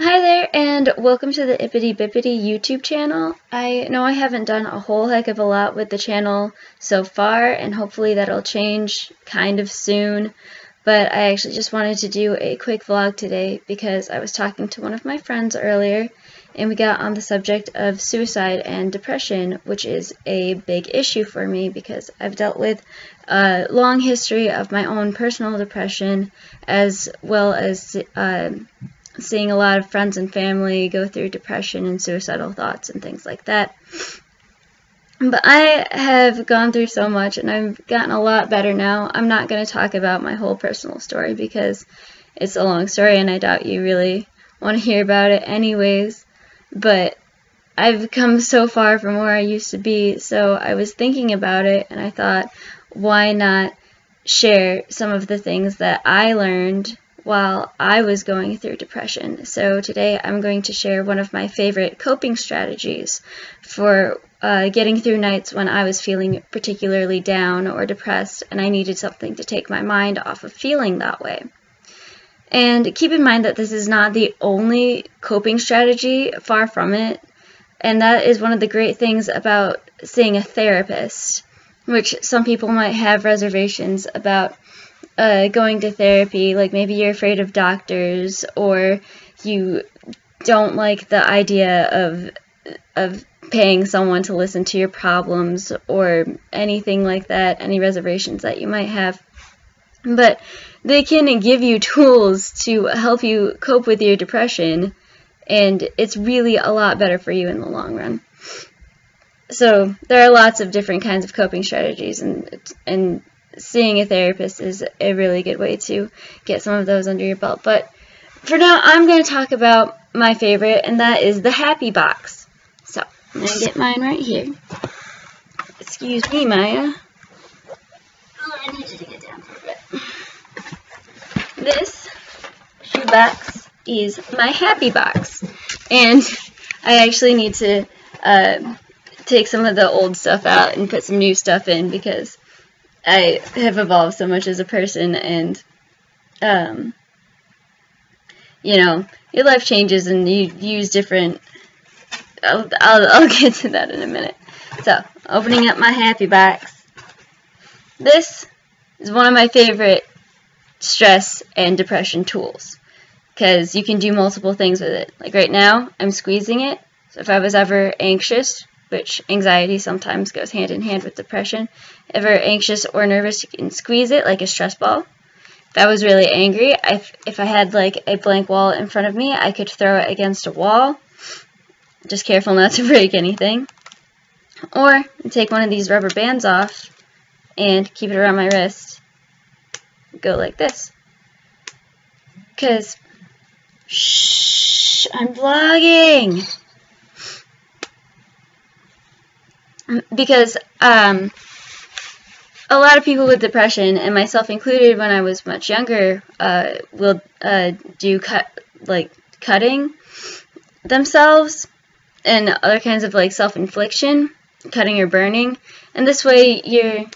Hi there, and welcome to the Ippity Bippity YouTube channel. I know I haven't done a whole heck of a lot with the channel so far, and hopefully that'll change kind of soon, but I actually just wanted to do a quick vlog today because I was talking to one of my friends earlier, and we got on the subject of suicide and depression, which is a big issue for me because I've dealt with a long history of my own personal depression, as well as seeing a lot of friends and family go through depression and suicidal thoughts and things like that. But I have gone through so much and I've gotten a lot better now. I'm not going to talk about my whole personal story because it's a long story and I doubt you really want to hear about it anyways. But I've come so far from where I used to be, so I was thinking about it and I thought, why not share some of the things that I learned while I was going through depression. So today I'm going to share one of my favorite coping strategies for getting through nights when I was feeling particularly down or depressed and I needed something to take my mind off of feeling that way. And keep in mind that this is not the only coping strategy, far from it, and that is one of the great things about seeing a therapist, which some people might have reservations about going to therapy, like maybe you're afraid of doctors or you don't like the idea of paying someone to listen to your problems or anything like that, any reservations that you might have. But they can give you tools to help you cope with your depression, and it's really a lot better for you in the long run. So there are lots of different kinds of coping strategies, and seeing a therapist is a really good way to get some of those under your belt. But for now, I'm going to talk about my favorite, and that is the happy box. So I'm going to get mine right here. Excuse me, Maya. Oh, I need you to get down for a bit. This shoebox is my happy box, and I actually need to take some of the old stuff out and put some new stuff in because I have evolved so much as a person, and you know, your life changes and you use different. I'll get to that in a minute. So, opening up my happy box. This is one of my favorite stress and depression tools because you can do multiple things with it. Like right now, I'm squeezing it. So if I was ever anxious, which anxiety sometimes goes hand in hand with depression, ever anxious or nervous, you can squeeze it like a stress ball. If I was really angry, if I had like a blank wall in front of me, I could throw it against a wall. Just careful not to break anything. Or take one of these rubber bands off and keep it around my wrist. Go like this. Because, shh, I'm vlogging. Because a lot of people with depression, and myself included when I was much younger, will do cutting themselves and other kinds of like self-infliction, cutting or burning, and this way you're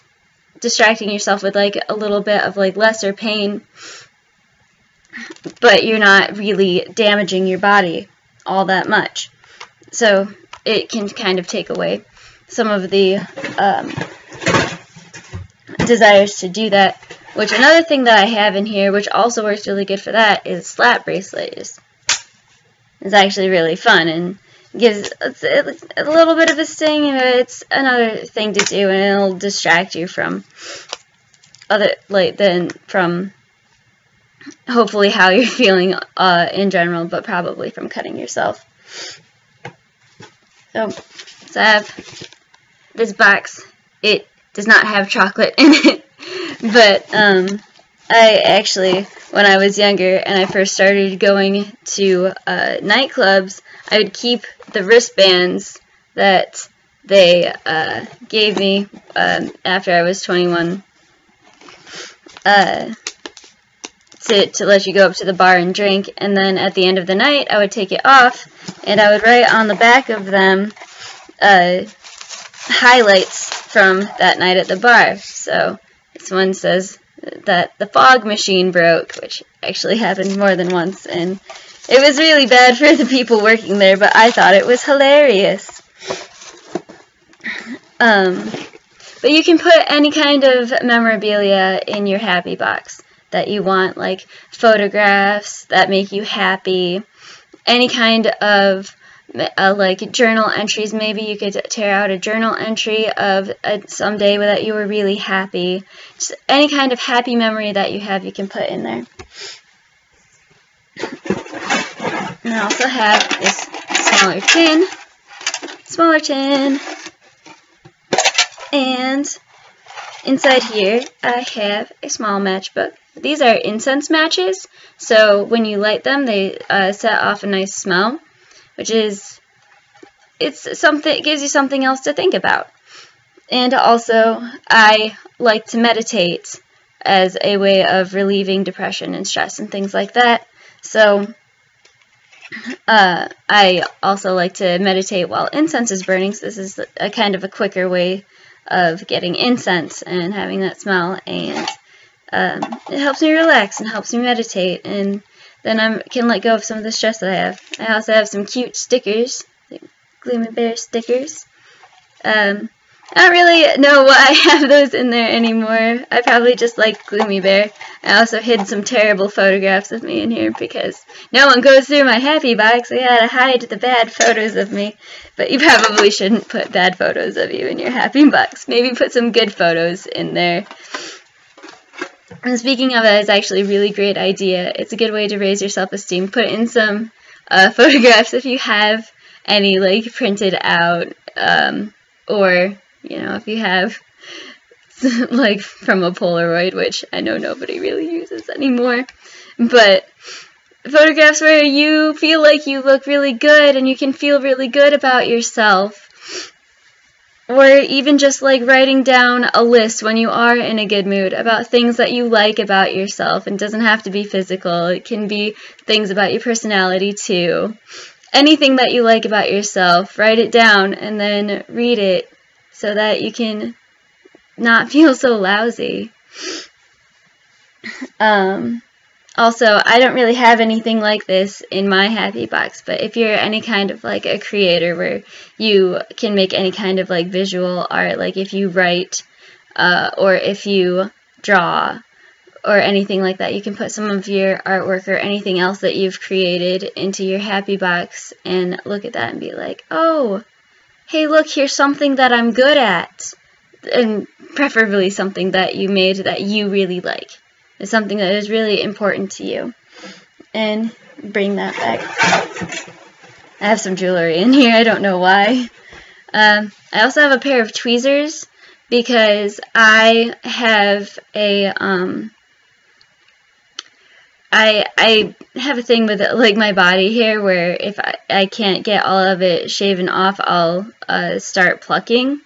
distracting yourself with like a little bit of like lesser pain, but you're not really damaging your body all that much. So it can kind of take away some of the desires to do that. Which another thing that I have in here, which also works really good for that, is slap bracelet. It's actually really fun and gives a little bit of a sting, and it's another thing to do, and it'll distract you from from hopefully how you're feeling in general, but probably from cutting yourself. So I have this box. It does not have chocolate in it, but I actually, when I was younger and I first started going to nightclubs, I would keep the wristbands that they gave me after I was 21 to let you go up to the bar and drink, and then at the end of the night I would take it off and I would write on the back of them highlights from that night at the bar. So this one says that the fog machine broke, which actually happened more than once, and It was really bad for the people working there, but I thought it was hilarious. But you can put any kind of memorabilia in your happy box that you want, like photographs that make you happy, any kind of like journal entries. Maybe you could tear out a journal entry of some day that you were really happy. Just any kind of happy memory that you have, you can put in there. And I also have this smaller tin, and inside here I have a small matchbook. These are incense matches, so when you light them, they set off a nice smell, which is, it gives you something else to think about. And also, I like to meditate as a way of relieving depression and stress and things like that. So I also like to meditate while incense is burning, so this is a kind of a quicker way of getting incense and having that smell, and it helps me relax and helps me meditate, and then I can let go of some of the stress that I have. I also have some cute stickers, like Gloomy Bear stickers. I don't really know why I have those in there anymore. I probably just like Gloomy Bear. I also hid some terrible photographs of me in here because no one goes through my happy box. I gotta hide the bad photos of me. But you probably shouldn't put bad photos of you in your happy box. Maybe put some good photos in there. And speaking of it, it's actually a really great idea. It's a good way to raise your self-esteem. Put in some photographs if you have any, like, printed out, or, you know, if you have, like, from a Polaroid, which I know nobody really uses anymore. But photographs where you feel like you look really good and you can feel really good about yourself. Or even just like writing down a list when you are in a good mood about things that you like about yourself. It doesn't have to be physical. It can be things about your personality too. Anything that you like about yourself, write it down and then read it so that you can not feel so lousy. Also, I don't really have anything like this in my happy box, but if you're any kind of like a creator where you can make any kind of like visual art, like if you write or if you draw or anything like that, you can put some of your artwork or anything else that you've created into your happy box and look at that and be like, oh, hey, look, here's something that I'm good at, and preferably something that you made that you really like. It's something that is really important to you. And bring that back. I have some jewelry in here. I don't know why. I also have a pair of tweezers because I have a I have a thing with like my body hair where if I can't get all of it shaven off, I'll start plucking.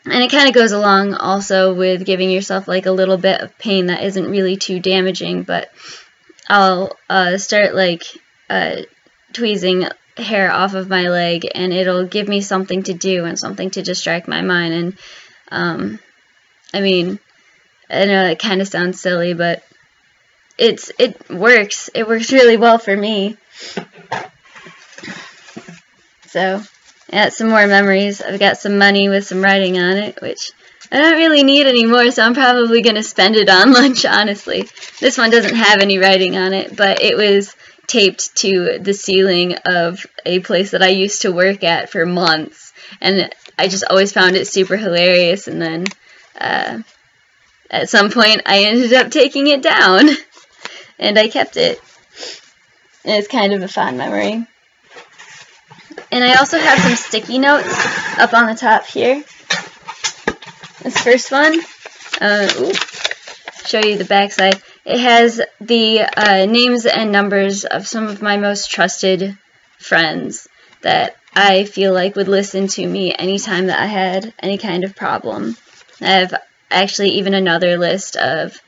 And it kind of goes along also with giving yourself like a little bit of pain that isn't really too damaging, but I'll start like tweezing hair off of my leg, and it'll give me something to do and something to distract my mind. And I mean, I know that kind of sounds silly, but it works. It works really well for me. So I got some more memories. I've got some money with some writing on it, which I don't really need anymore, so I'm probably going to spend it on lunch, honestly. This one doesn't have any writing on it, but it was taped to the ceiling of a place that I used to work at for months, and I just always found it super hilarious, and then at some point I ended up taking it down, and I kept it. And it's kind of a fond memory. And I also have some sticky notes up on the top here. This first one, show you the back side. It has the names and numbers of some of my most trusted friends that I feel like would listen to me anytime that I had any kind of problem. I have actually even another list of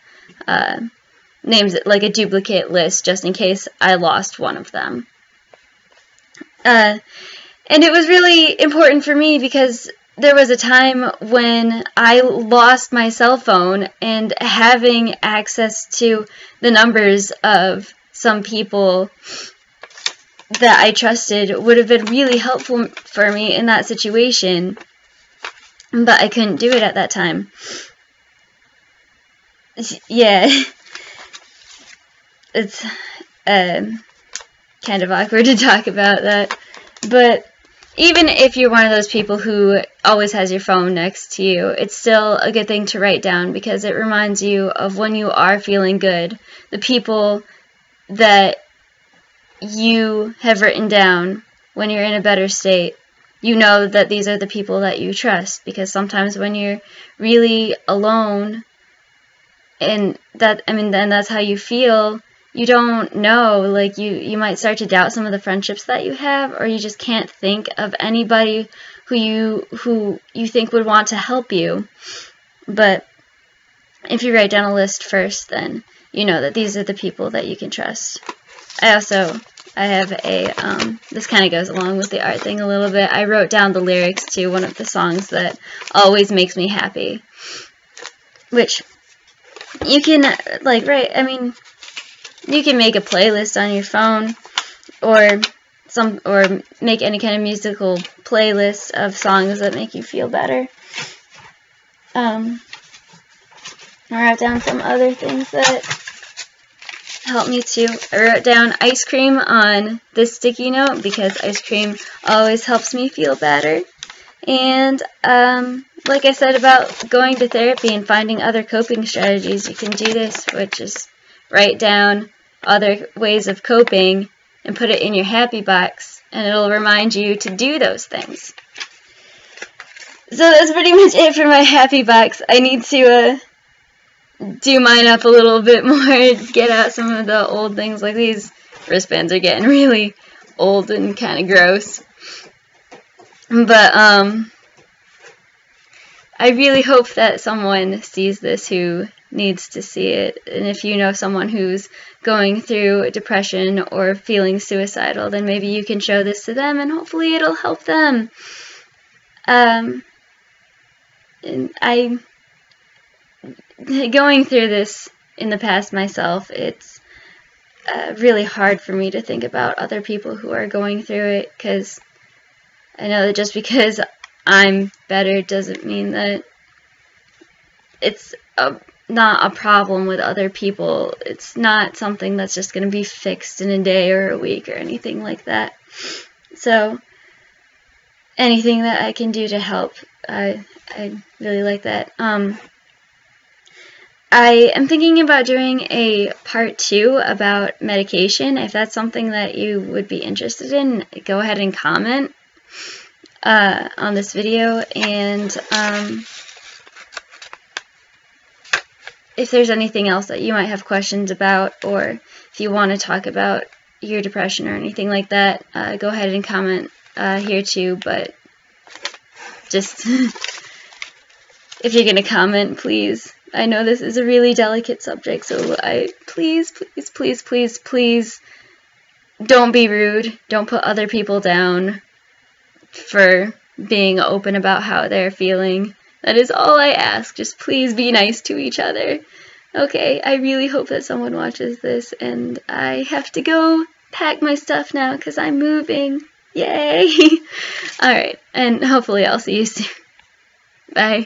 names, like a duplicate list, just in case I lost one of them. And it was really important for me because there was a time when I lost my cell phone, and having access to the numbers of some people that I trusted would have been really helpful for me in that situation, but I couldn't do it at that time. Yeah, it's kind of awkward to talk about that, but even if you're one of those people who always has your phone next to you, it's still a good thing to write down, because it reminds you of when you are feeling good, the people that you have written down when you're in a better state. You know that these are the people that you trust, because sometimes when you're really alone, and then that's how you feel, you don't know, like you might start to doubt some of the friendships that you have, or you just can't think of anybody who you think would want to help you. But if you write down a list first, then you know that these are the people that you can trust. I have a, this kind of goes along with the art thing a little bit. I wrote down the lyrics to one of the songs that always makes me happy, which you can, you can make a playlist on your phone, or make any kind of musical playlist of songs that make you feel better. I wrote down some other things that help me too. I wrote down ice cream on this sticky note, because ice cream always helps me feel better. And like I said about going to therapy and finding other coping strategies, you can do this, which is write down other ways of coping and put it in your happy box, and it'll remind you to do those things. So that's pretty much it for my happy box. I need to do mine up a little bit more, get out some of the old things. Like, these wristbands are getting really old and kind of gross. But I really hope that someone sees this who needs to see it. And if you know someone who's going through depression or feeling suicidal, then maybe you can show this to them, and hopefully it'll help them. And going through this in the past myself, it's really hard for me to think about other people who are going through it, because I know that just because I'm better doesn't mean that it's not a problem with other people. It's not something that's just going to be fixed in a day or a week or anything like that. So anything that I can do to help, I really like that. I am thinking about doing a part 2 about medication. If that's something that you would be interested in, go ahead and comment on this video, and if there's anything else that you might have questions about, or if you want to talk about your depression or anything like that, go ahead and comment here too. But just if you're going to comment, please, I know this is a really delicate subject, so please don't be rude. Don't put other people down for being open about how they're feeling. That is all I ask. Just please be nice to each other. Okay, I really hope that someone watches this, and I have to go pack my stuff now because I'm moving. Yay! Alright, and hopefully I'll see you soon. Bye.